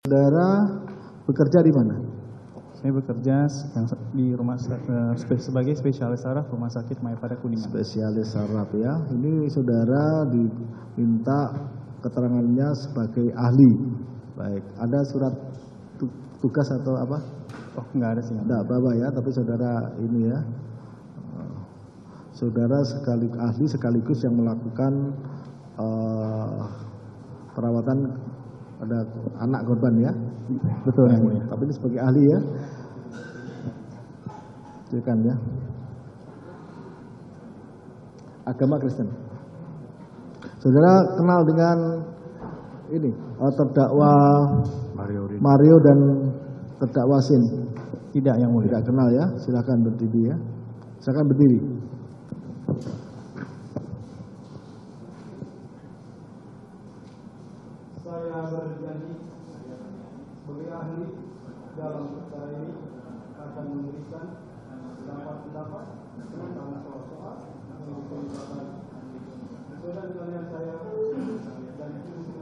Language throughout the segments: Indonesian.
Saudara bekerja di mana? Saya bekerja di sebagai spesialis saraf Rumah Sakit Mayapada Kuningan. Spesialis saraf ya. Ini saudara diminta keterangannya sebagai ahli. Baik, ada surat tugas atau apa? Oh, enggak ada sih. Enggak apa-apa ya, tapi saudara ini ya. Saudara sekaligus ahli sekaligus yang melakukan perawatan pada anak korban ya. Betul ya. Tapi ini sebagai ahli ya. Silakan ya. Agama Kristen. Saudara kenal dengan ini terdakwa Mario dan terdakwa Sin? Tidak, yang mulia. Tidak kenal ya. Silakan berdiri ya. Silakan berdiri. Saya berjanji sebagai ahli dalam perkara ini akan memberikan pendapat tentang soal-soal yang dikemukakan sesuai dengan saya dan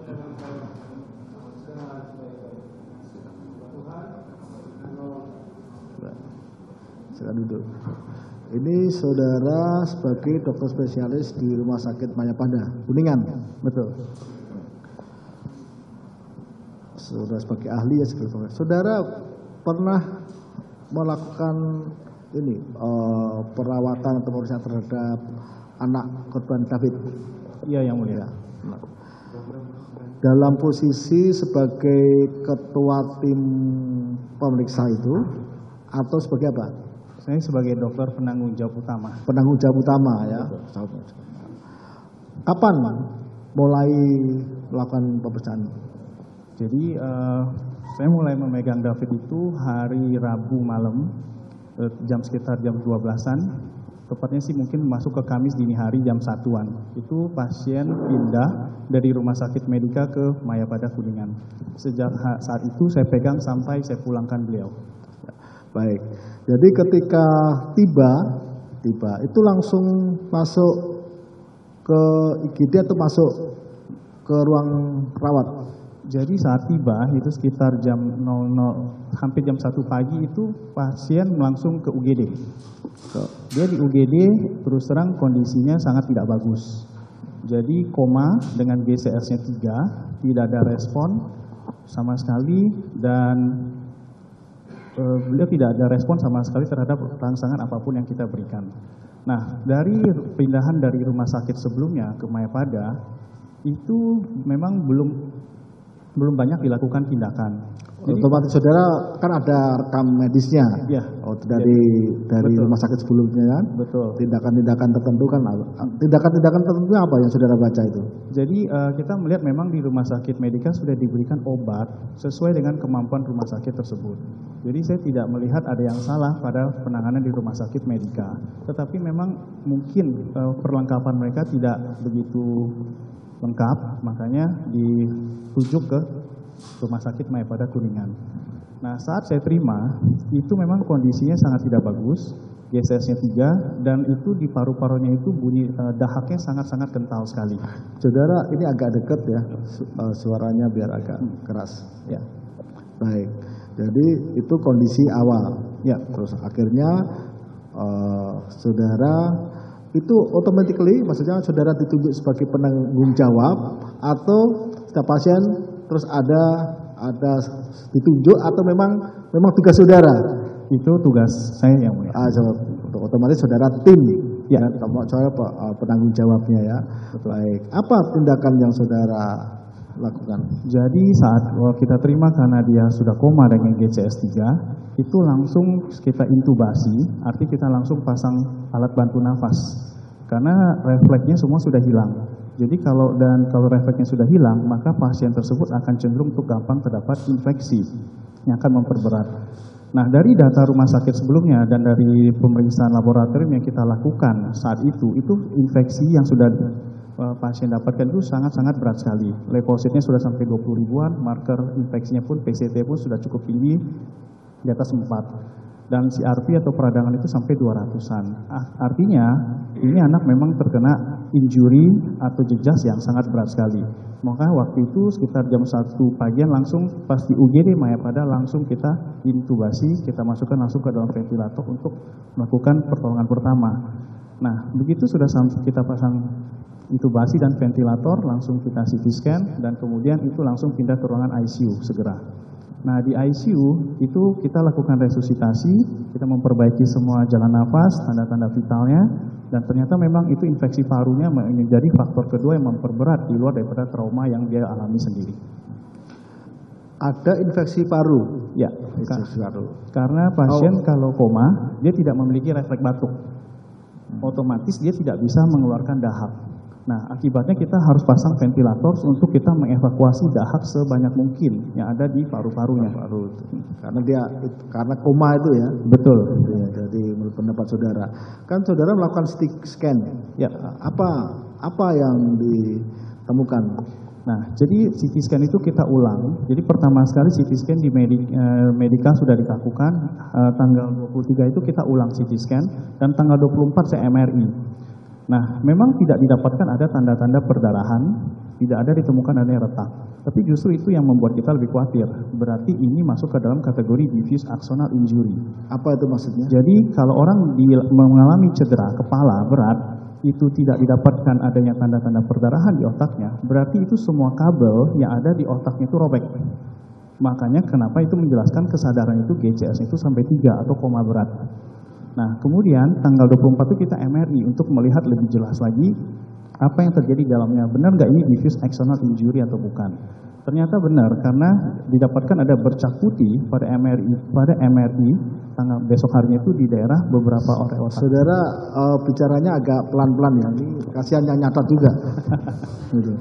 dengan saya dengan sebaik-baik. Tuhan menolong. Silakan duduk. Ini saudara sebagai dokter spesialis di Rumah Sakit Mayapada Kuningan. Betul. Saudara sebagai ahli ya, saudara pernah melakukan ini perawatan atau pemeriksaan terhadap anak korban David? Iya, yang mulia. Dalam posisi sebagai ketua tim pemeriksa itu atau sebagai apa? Saya sebagai dokter penanggung jawab utama. Penanggung jawab utama ya. Kapan mulai melakukan pemeriksaan? Jadi saya mulai memegang David itu hari Rabu malam, sekitar jam 12-an. Tepatnya sih mungkin masuk ke Kamis dini hari jam 1-an. Itu pasien pindah dari Rumah Sakit Medika ke Mayapada Kuningan. Sejak saat itu saya pegang sampai saya pulangkan beliau. Baik. Jadi ketika tiba itu langsung masuk ke IGD atau masuk ke ruang rawat? Jadi saat tiba itu sekitar jam 00, hampir jam 1 pagi itu pasien langsung ke UGD. Dia di UGD terus terang kondisinya sangat tidak bagus. Jadi koma dengan GCS-nya 3, tidak ada respon sama sekali dan beliau tidak ada respon sama sekali terhadap rangsangan apapun yang kita berikan. Nah, dari pindahan dari rumah sakit sebelumnya ke Mayapada itu memang belum banyak dilakukan tindakan. Jadi, otomatis saudara kan ada rekam medisnya. Ya. Oh, dari betul. Rumah sakit sebelumnya kan? Betul. Tindakan-tindakan tertentu kan tindakan-tindakan tertentu apa yang saudara baca itu? Jadi kita melihat memang di Rumah Sakit Medika sudah diberikan obat sesuai dengan kemampuan rumah sakit tersebut. Jadi saya tidak melihat ada yang salah pada penanganan di Rumah Sakit Medika. Tetapi memang mungkin perlengkapan mereka tidak begitu lengkap, makanya dirujuk ke Rumah Sakit Mayapada Kuningan. Nah, saat saya terima, itu memang kondisinya sangat tidak bagus, GCS-nya 3, dan itu di paru-parunya itu bunyi dahaknya sangat-sangat kental sekali. Saudara, ini agak dekat ya, suaranya biar agak keras. Ya, baik. Jadi itu kondisi awal. Ya, terus akhirnya saudara itu automatically, maksudnya saudara ditunjuk sebagai penanggung jawab atau setiap pasien terus ada ditunjuk atau memang tugas saudara? Itu tugas saya yang mulia. Otomatis saudara tim ya, saya penanggung jawabnya ya. Betul. Baik. Apa tindakan yang saudara lakukan? Jadi saat kita terima karena dia sudah koma dengan GCS 3, itu langsung kita intubasi, arti kita langsung pasang alat bantu nafas. Karena refleksnya semua sudah hilang. Jadi kalau refleksnya sudah hilang, maka pasien tersebut akan cenderung untuk gampang terdapat infeksi yang akan memperberat. Nah, dari data rumah sakit sebelumnya dan dari pemeriksaan laboratorium yang kita lakukan saat itu infeksi yang sudah pasien dapatkan itu sangat-sangat berat sekali. Leukositnya sudah sampai 20 ribuan, marker infeksinya pun PCT pun sudah cukup tinggi di atas 4. Dan CRP atau peradangan itu sampai 200-an. Artinya ini anak memang terkena injury atau jejas yang sangat berat sekali. Maka waktu itu sekitar jam 1 pagian langsung pas di UGD Mayapada langsung kita intubasi, kita masukkan langsung ke dalam ventilator untuk melakukan pertolongan pertama. Nah, begitu sudah kita pasang intubasi dan ventilator, langsung kita CT scan dan kemudian itu langsung pindah ke ruangan ICU segera. Nah, di ICU itu kita lakukan resusitasi, kita memperbaiki semua jalan nafas, tanda-tanda vitalnya, dan ternyata memang itu infeksi parunya menjadi faktor kedua yang memperberat di luar daripada trauma yang dia alami sendiri. Ada infeksi paru? Ya, Infeksi paru. karena pasien kalau koma, dia tidak memiliki refleks batuk. Otomatis dia tidak bisa mengeluarkan dahak. Nah, akibatnya kita harus pasang ventilator untuk kita mengevakuasi dahak sebanyak mungkin yang ada di paru-parunya. Karena koma itu ya. Betul. Ya, jadi menurut pendapat saudara, kan saudara melakukan CT scan. Ya. Apa yang ditemukan? Nah, jadi CT scan itu kita ulang. Jadi pertama sekali CT scan di Medika sudah dikakukan, tanggal 23 itu kita ulang CT scan dan tanggal 24 saya MRI. Nah, memang tidak didapatkan ada tanda-tanda perdarahan, tidak ada ditemukan adanya retak. Tapi justru itu yang membuat kita lebih khawatir. Berarti ini masuk ke dalam kategori diffuse axonal injury. Apa itu maksudnya? Jadi kalau orang mengalami cedera kepala berat, itu tidak didapatkan adanya tanda-tanda perdarahan di otaknya, berarti itu semua kabel yang ada di otaknya itu robek. Makanya kenapa itu menjelaskan kesadaran itu GCS itu sampai 3 atau koma berat. Nah, kemudian tanggal 24 itu kita MRI untuk melihat lebih jelas lagi apa yang terjadi di dalamnya. Benar nggak ini diffuse axonal injury atau bukan? Ternyata benar karena didapatkan ada bercak putih pada MRI tanggal besok harinya itu di daerah beberapa area otak. Saudara bicaranya agak pelan-pelan ya. Ini kasihan yang nyatat juga. Gitu.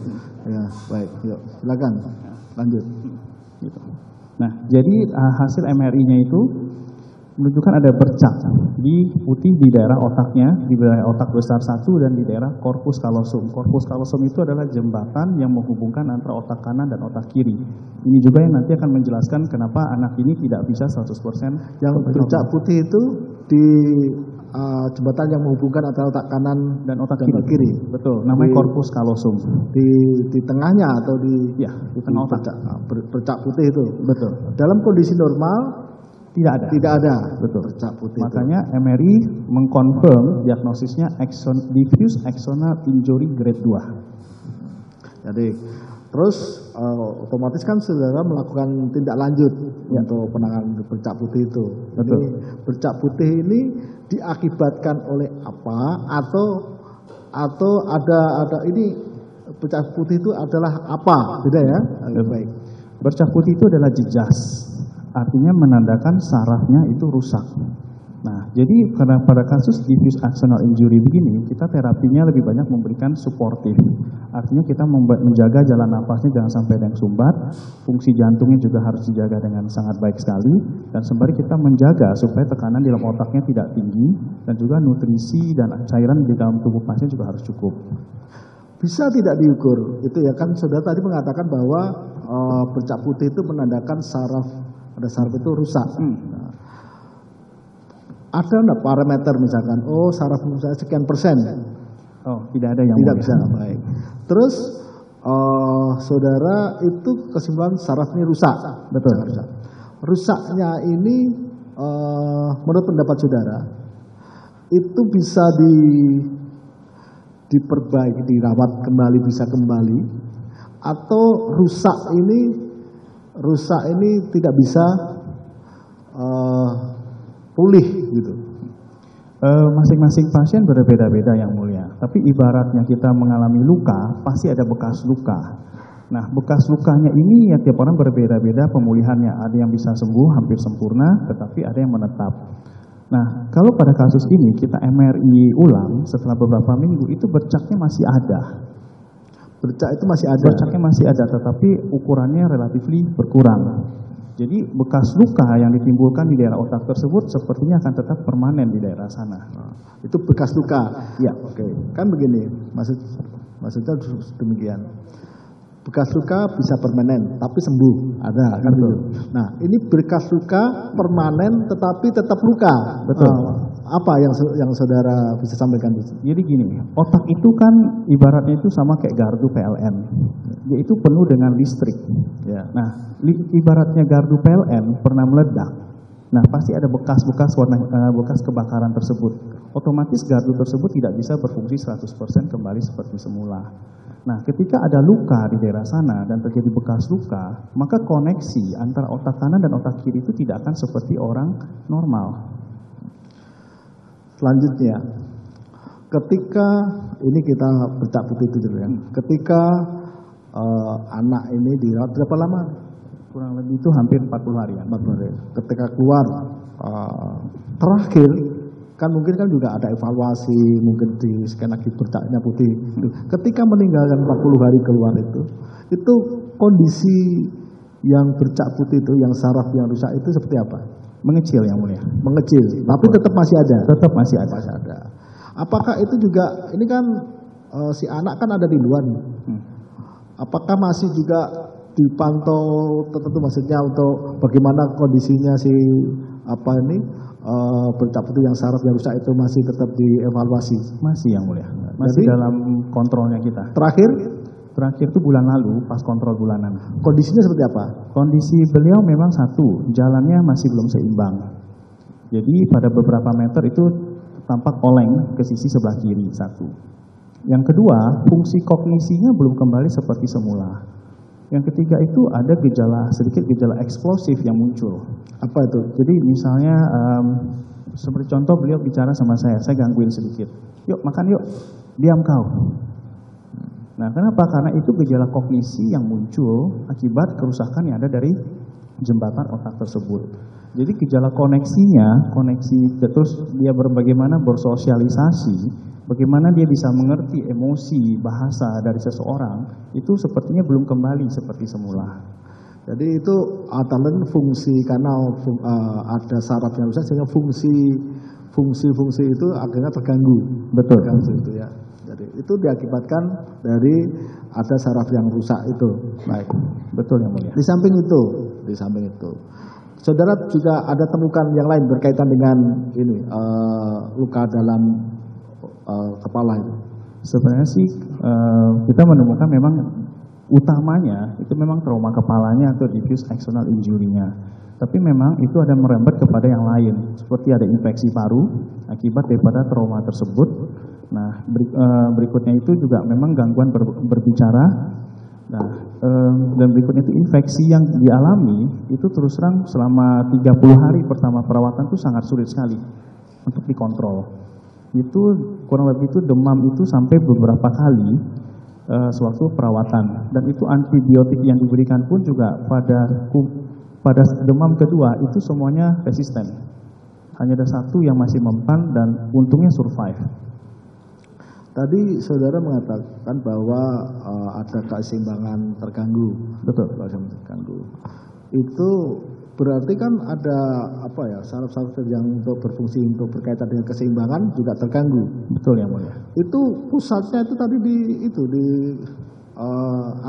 Ya, baik. Yuk, silakan. Lanjut. Gitu. Nah, jadi hasil MRI-nya itu menunjukkan ada bercak di putih di daerah otaknya, di daerah otak besar 1 dan di daerah corpus callosum. Corpus callosum itu adalah jembatan yang menghubungkan antara otak kanan dan otak kiri. Ini juga yang nanti akan menjelaskan kenapa anak ini tidak bisa 100%. Yang bercak putih itu di jembatan yang menghubungkan antara otak kanan dan otak kiri. Betul, namanya corpus callosum. Di tengahnya atau di tengah otak. Bercak putih itu. Betul. Dalam kondisi normal tidak ada. Betul. Bercak putih. Makanya itu. MRI mengkonfirm diagnosisnya diffuse axonal injury grade 2. Jadi terus otomatis kan saudara melakukan tindak lanjut untuk penanganan bercak putih itu. Betul. Ini bercak putih ini diakibatkan oleh apa atau ada ini bercak putih itu adalah apa? Beda ya? Baik. Bercak putih itu adalah jejas. Artinya menandakan sarafnya itu rusak. Nah, jadi karena pada kasus diffuse axonal injury begini, kita terapinya lebih banyak memberikan suportif. Artinya kita menjaga jalan nafasnya jangan sampai ada yang sumbat, fungsi jantungnya juga harus dijaga dengan sangat baik sekali, dan sembari kita menjaga supaya tekanan di dalam otaknya tidak tinggi, dan juga nutrisi dan cairan di dalam tubuh pasien juga harus cukup. Bisa tidak diukur? Itu ya kan saudara tadi mengatakan bahwa bercak putih itu menandakan pada saraf itu rusak. Nah, ada enggak parameter misalkan, saraf saya sekian persen? Oh, tidak ada yang tidak bisa. Baik. Terus saudara itu kesimpulan saraf ini rusak. Betul. Rusak. Rusaknya ini menurut pendapat saudara itu bisa diperbaiki, dirawat kembali, bisa kembali, atau rusak ini tidak bisa pulih gitu. Masing-masing pasien berbeda-beda yang mulia. Tapi ibaratnya kita mengalami luka, pasti ada bekas luka. Nah, bekas lukanya ini ya tiap orang berbeda-beda pemulihannya. Ada yang bisa sembuh hampir sempurna, tetapi ada yang menetap. Nah, kalau pada kasus ini kita MRI ulang setelah beberapa minggu, itu bercaknya masih ada. Bercak itu masih ada? Bercaknya masih ada, tetapi ukurannya relatif berkurang. Jadi bekas luka yang ditimbulkan di daerah otak tersebut sepertinya akan tetap permanen di daerah sana. Itu bekas luka? Ya. Oke. Kan begini, maksudnya demikian. bekas luka bisa permanen tapi sembuh, ada kan gitu. Nah, ini bekas luka permanen tetapi tetap luka. Betul. Apa yang saudara bisa sampaikan? Jadi gini, otak itu kan ibaratnya itu sama kayak gardu PLN, yaitu penuh dengan listrik. Ya. Nah, ibaratnya gardu PLN pernah meledak. Nah, pasti ada bekas kebakaran tersebut. Otomatis gardu tersebut tidak bisa berfungsi 100% kembali seperti semula. Nah, ketika ada luka di daerah sana dan terjadi bekas luka, maka koneksi antara otak kanan dan otak kiri itu tidak akan seperti orang normal. Selanjutnya, ketika ini kita bercak putih itu dulu ya. Ketika anak ini dirawat berapa lama? Kurang lebih itu hampir 40 hari ya. 40 hari. Ketika keluar terakhir kan mungkin kan juga ada evaluasi, mungkin di scan lagi bercaknya putih. Ketika meninggalkan 40 hari keluar itu kondisi yang bercak putih itu, yang saraf yang rusak itu seperti apa? Mengecil yang mulia. Mengecil, tapi tetap masih ada. Tetap masih ada. Masih ada. Apakah itu juga, ini kan si anak kan ada di luar nih. Apakah masih juga dipantau tertentu, maksudnya untuk bagaimana kondisinya si bercak putih yang saraf yang rusak itu masih tetap dievaluasi? Masih yang mulia. Masih jadi, dalam kontrolnya kita. Terakhir itu bulan lalu pas kontrol bulanan. Kondisinya seperti apa? Kondisi beliau memang satu, jalannya masih belum seimbang. Jadi pada beberapa meter itu tampak oleng ke sisi sebelah kiri, satu. Yang kedua, fungsi kognisinya belum kembali seperti semula. Yang ketiga itu ada sedikit gejala eksplosif yang muncul. Apa itu? Jadi misalnya seperti contoh beliau bicara sama saya gangguin sedikit. Yuk makan yuk, diam kau. Nah, kenapa? Karena itu gejala kognisi yang muncul akibat kerusakan yang ada dari jembatan otak tersebut. Jadi gejala koneksi terus dia bagaimana bersosialisasi, bagaimana dia bisa mengerti emosi, bahasa dari seseorang, itu sepertinya belum kembali seperti semula. Jadi itu antara fungsi, karena ada saraf yang rusak sehingga fungsi itu akhirnya terganggu. Betul. Terganggu itu ya. Jadi itu diakibatkan dari ada saraf yang rusak itu. Baik. Betul yang mulia. Di samping itu, saudara juga ada temukan yang lain berkaitan dengan ini luka dalam kepala itu. Sebenarnya sih kita menemukan memang utamanya itu memang trauma kepalanya atau diffuse axonal injury-nya. Tapi memang itu ada merembet kepada yang lain, seperti ada infeksi paru akibat daripada trauma tersebut. Nah, berikutnya itu juga memang gangguan berbicara. Nah, dan berikutnya itu infeksi yang dialami itu terus terang selama 30 hari pertama perawatan itu sangat sulit sekali untuk dikontrol. Itu kurang lebih itu demam itu sampai beberapa kali sewaktu perawatan, dan itu antibiotik yang diberikan pun juga pada demam kedua itu semuanya resisten. Hanya ada satu yang masih mempan dan untungnya survive. Tadi saudara mengatakan bahwa ada keseimbangan terganggu. Betul. Keseimbangan terganggu. Itu berarti kan ada saraf-saraf yang untuk berfungsi untuk berkaitan dengan keseimbangan juga terganggu. Betul yang mulia. Itu pusatnya itu tadi di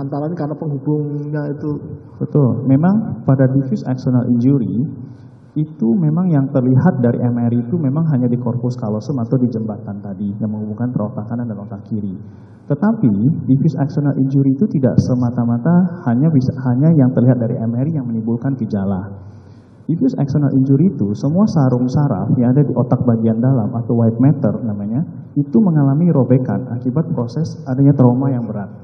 antaranya karena penghubungnya itu. Betul. Memang pada diffuse axonal injury itu memang yang terlihat dari MRI itu memang hanya di corpus callosum atau di jembatan tadi yang menghubungkan otak kanan dan otak kiri. Tetapi diffuse axonal injury itu tidak semata-mata hanya yang terlihat dari MRI yang menimbulkan gejala. Diffuse axonal injury itu semua sarung saraf yang ada di otak bagian dalam atau white matter namanya itu mengalami robekan akibat proses adanya trauma yang berat.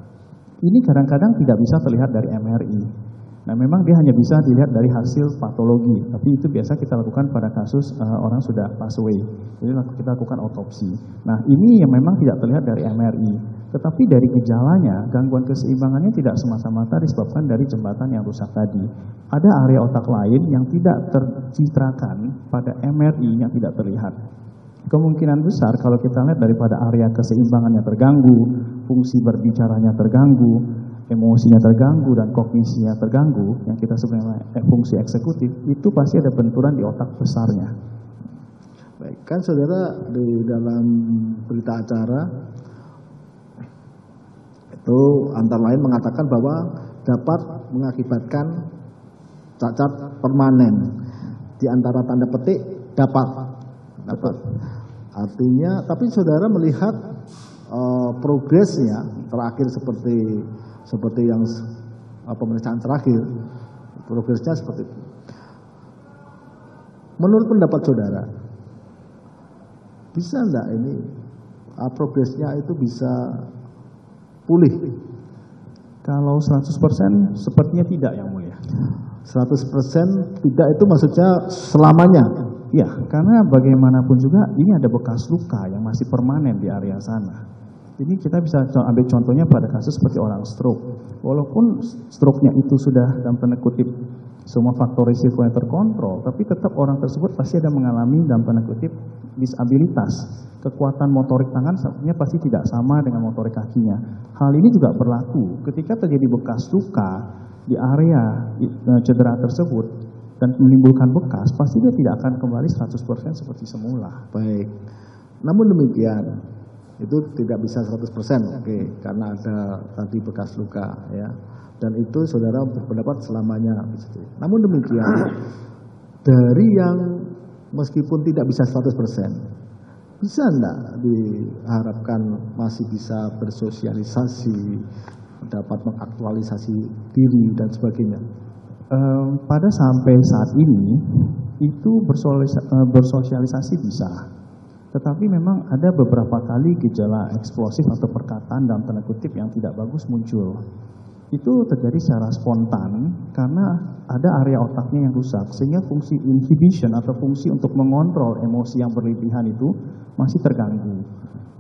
Ini kadang-kadang tidak bisa terlihat dari MRI. Nah, memang dia hanya bisa dilihat dari hasil patologi, tapi itu biasa kita lakukan pada kasus orang sudah pass away. Jadi kita lakukan otopsi. Nah, ini yang memang tidak terlihat dari MRI, tetapi dari gejalanya, gangguan keseimbangannya tidak semata-mata disebabkan dari jembatan yang rusak tadi. Ada area otak lain yang tidak tercitrakan pada MRI yang tidak terlihat. Kemungkinan besar kalau kita lihat daripada area keseimbangannya terganggu, fungsi berbicaranya terganggu, emosinya terganggu dan kognisinya terganggu, yang kita sebenarnya fungsi eksekutif, itu pasti ada benturan di otak besarnya. Baik, kan saudara di dalam berita acara Itu antara lain mengatakan bahwa dapat mengakibatkan cacat permanen. Di antara tanda petik dapat. Artinya, tapi saudara melihat progresnya terakhir seperti yang pemeriksaan terakhir, progresnya seperti itu. Menurut pendapat saudara, bisa enggak ini progresnya itu bisa pulih? Kalau 100% sepertinya tidak, Yang Mulia. 100% tidak itu maksudnya selamanya? Ya, karena bagaimanapun juga ini ada bekas luka yang masih permanen di area sana. Ini kita bisa ambil contohnya pada kasus seperti orang stroke. Walaupun stroke-nya itu sudah dalam tanda kutip semua faktor risikonya terkontrol, tapi tetap orang tersebut pasti ada mengalami dalam tanda kutip disabilitas. Kekuatan motorik tangan sebenarnya pasti tidak sama dengan motorik kakinya. Hal ini juga berlaku ketika terjadi bekas luka di area cedera tersebut dan menimbulkan bekas, pasti dia tidak akan kembali 100% seperti semula. Baik. Namun demikian, itu tidak bisa 100%, oke, karena ada tadi bekas luka ya. Dan itu saudara berpendapat selamanya. Namun demikian, dari yang meskipun tidak bisa 100%, bisa enggak diharapkan masih bisa bersosialisasi, dapat mengaktualisasi diri dan sebagainya? Pada sampai saat ini, itu bersosialisasi bisa. Tetapi memang ada beberapa kali gejala eksplosif atau perkataan dalam tanda kutip yang tidak bagus muncul. Itu terjadi secara spontan karena ada area otaknya yang rusak, sehingga fungsi inhibition atau fungsi untuk mengontrol emosi yang berlebihan itu masih terganggu.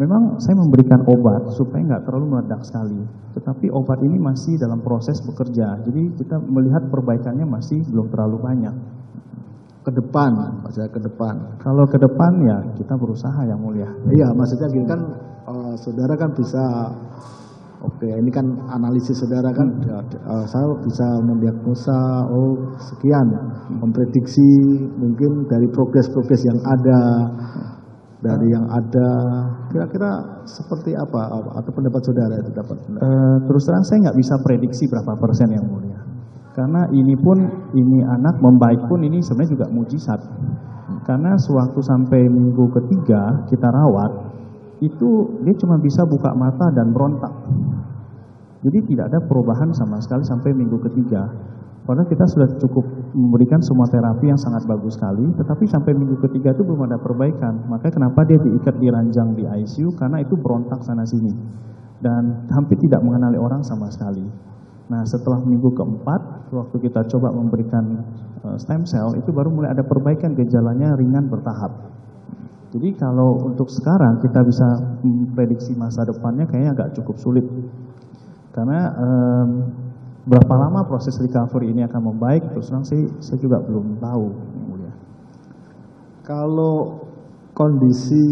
Memang saya memberikan obat supaya nggak terlalu meledak sekali, tetapi obat ini masih dalam proses bekerja, jadi kita melihat perbaikannya masih belum terlalu banyak. Ke depan, maksudnya ke depan. Kalau ke depan ya kita berusaha, Yang Mulia. Iya, maksudnya gini kan, saudara kan bisa, oke, ini kan analisis saudara kan, saya bisa mendiagnosa, oh sekian, memprediksi mungkin dari progres-progres yang ada, dari yang ada, kira-kira seperti apa, atau pendapat saudara itu dapat? Terus terang saya nggak bisa prediksi berapa persen, Yang Mulia. Karena ini anak membaik pun ini sebenarnya juga mujizat. Karena sewaktu sampai minggu ketiga kita rawat, itu dia cuma bisa buka mata dan berontak. Jadi tidak ada perubahan sama sekali sampai minggu ketiga. Padahal kita sudah cukup memberikan semua terapi yang sangat bagus sekali, tetapi sampai minggu ketiga itu belum ada perbaikan. Makanya kenapa dia diikat di ranjang di ICU, karena itu berontak sana-sini. Dan hampir tidak mengenali orang sama sekali. Nah, setelah minggu keempat, waktu kita coba memberikan stem cell, itu baru mulai ada perbaikan, gejalanya ringan bertahap. Jadi kalau untuk sekarang kita bisa memprediksi masa depannya kayaknya agak cukup sulit. Karena berapa lama proses recovery ini akan membaik, terus terang saya juga belum tahu. Yang Mulia. Kalau kondisi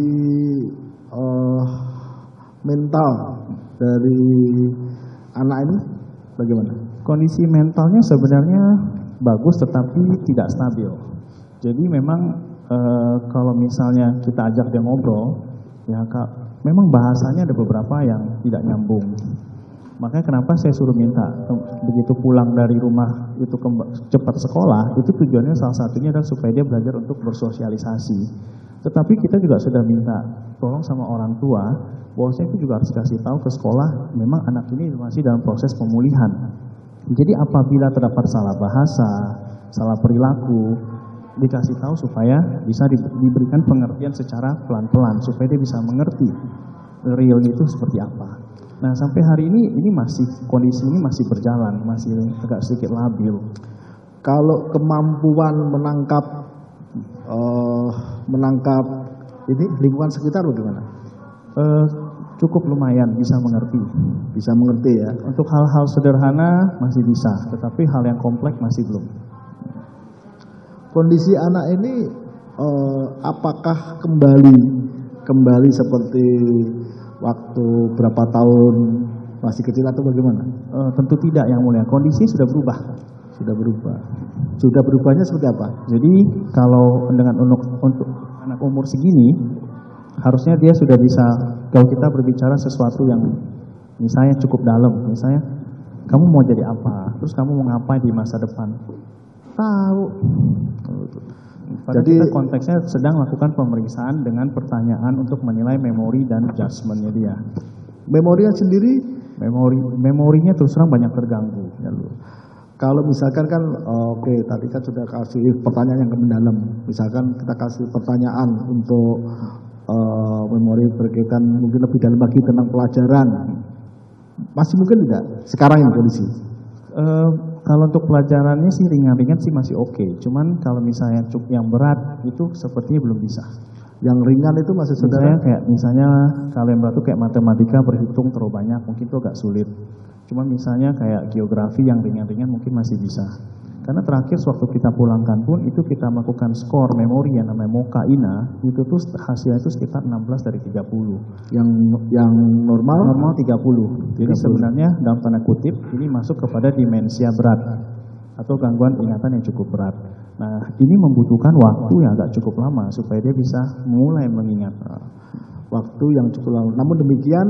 mental dari anak ini bagaimana? Kondisi mentalnya sebenarnya bagus tetapi tidak stabil. Jadi memang kalau misalnya kita ajak dia ngobrol, ya memang bahasanya ada beberapa yang tidak nyambung. Makanya kenapa saya suruh minta begitu pulang dari rumah itu cepat sekolah, itu tujuannya salah satunya adalah supaya dia belajar untuk bersosialisasi. Tetapi kita juga sudah minta tolong sama orang tua, bahwasanya itu juga harus kasih tahu ke sekolah, memang anak ini masih dalam proses pemulihan. Jadi apabila terdapat salah bahasa, salah perilaku, dikasih tahu supaya bisa diberikan pengertian secara pelan-pelan, supaya dia bisa mengerti realnya itu seperti apa. Nah, sampai hari ini masih kondisi ini masih berjalan, masih agak sedikit labil. Kalau kemampuan menangkap ini lingkungan sekitar bagaimana? Cukup lumayan bisa mengerti. Bisa mengerti ya. Untuk hal-hal sederhana masih bisa, tetapi hal yang kompleks masih belum. Kondisi anak ini apakah kembali seperti waktu berapa tahun masih kecil atau bagaimana? Tentu tidak, Yang Mulia. Kondisi sudah berubah. Sudah berubah. Sudah berubahnya seperti apa? Jadi kalau dengan untuk anak umur segini, harusnya dia sudah bisa, kalau kita berbicara sesuatu yang Misalnya cukup dalam, misalnya kamu mau jadi apa, terus kamu mau ngapain di masa depan, tahu. Padahal Jadi kita konteksnya sedang lakukan pemeriksaan dengan pertanyaan untuk menilai memori dan judgment-nya dia. memorinya sendiri, Memorinya terus terang banyak terganggu. Ya, kalau misalkan kan, oke, tadi kan sudah kasih pertanyaan yang mendalam. Misalkan kita kasih pertanyaan untuk memori berkaitan mungkin lebih dalam lagi tentang pelajaran, masih mungkin tidak sekarang ini kondisi? Kalau untuk pelajarannya sih ringan-ringan sih masih oke. Cuman kalau misalnya yang berat itu sepertinya belum bisa. Yang ringan itu masih saudara? Misalnya kalau yang berat itu kayak matematika berhitung terlalu banyak, mungkin itu agak sulit. Cuma misalnya kayak geografi yang ringan-ringan mungkin masih bisa. Karena terakhir waktu kita pulangkan pun itu kita melakukan skor memori yang namanya MOCA-INA, itu tuh hasilnya itu sekitar 16 dari 30. Yang normal? Normal 30. Jadi sebenarnya dalam tanda kutip ini masuk kepada demensia berat atau gangguan ingatan yang cukup berat. Nah, ini membutuhkan waktu yang agak cukup lama supaya dia bisa mulai mengingat. Waktu yang cukup lama. Namun demikian,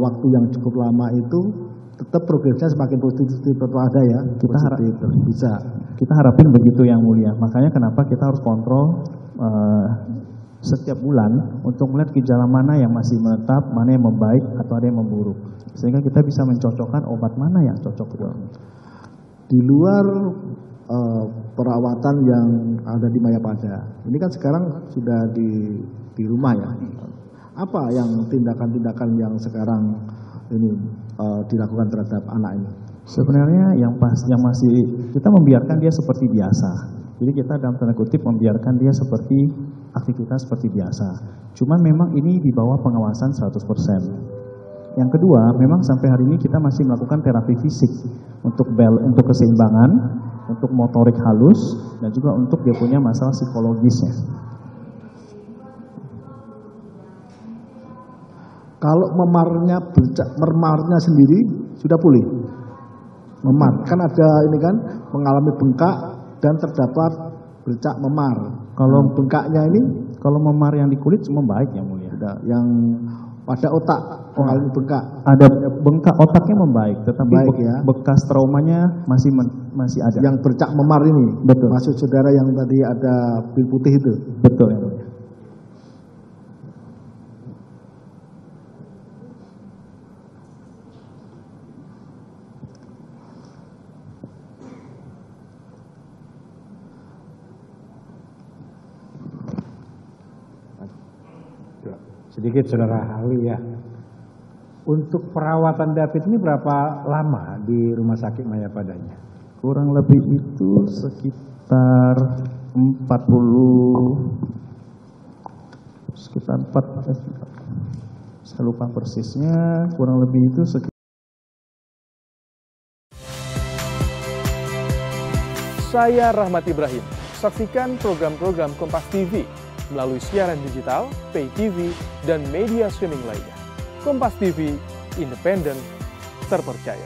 waktu yang cukup lama itu tetap progresnya semakin positif ada ya. Kita harapin begitu yang mulia. Makanya kenapa kita harus kontrol setiap bulan untuk melihat gejala mana yang masih menetap, mana yang membaik atau ada yang memburuk. Sehingga kita bisa mencocokkan obat mana yang cocok. Di luar perawatan yang ada di Mayapada, ini kan sekarang sudah di rumah ya. Apa yang tindakan-tindakan yang sekarang ini dilakukan terhadap anak ini? Sebenarnya yang masih kita membiarkan dia seperti biasa. Jadi kita dalam tanda kutip membiarkan dia seperti aktivitas seperti biasa. Cuman memang ini di bawah pengawasan 100%. Yang kedua, memang sampai hari ini kita masih melakukan terapi fisik untuk keseimbangan, untuk motorik halus, dan juga untuk dia punya masalah psikologisnya. Kalau memarnya sendiri sudah pulih. Memar kan ada ini kan mengalami bengkak dan terdapat bercak memar. Kalau bengkaknya ini, kalau memar yang di kulit cuma baik yang mulia. sudah yang pada otak mengalami bengkak. Ada bengkak otaknya membaik, tetapi Membaik, ya. bekas traumanya masih ada. Yang bercak memar ini, Betul. maksud saudara yang tadi ada pil putih itu. Betul yang mulia. Sedikit saudara ahli ya. Untuk perawatan David ini berapa lama di rumah sakit Mayapadanya? Kurang lebih itu sekitar 4, saya lupa persisnya, kurang lebih itu sekitar. Saya Rahmat Ibrahim. Saksikan program-program Kompas TV melalui siaran digital, pay TV, dan media streaming lainnya. Kompas TV, independen, terpercaya.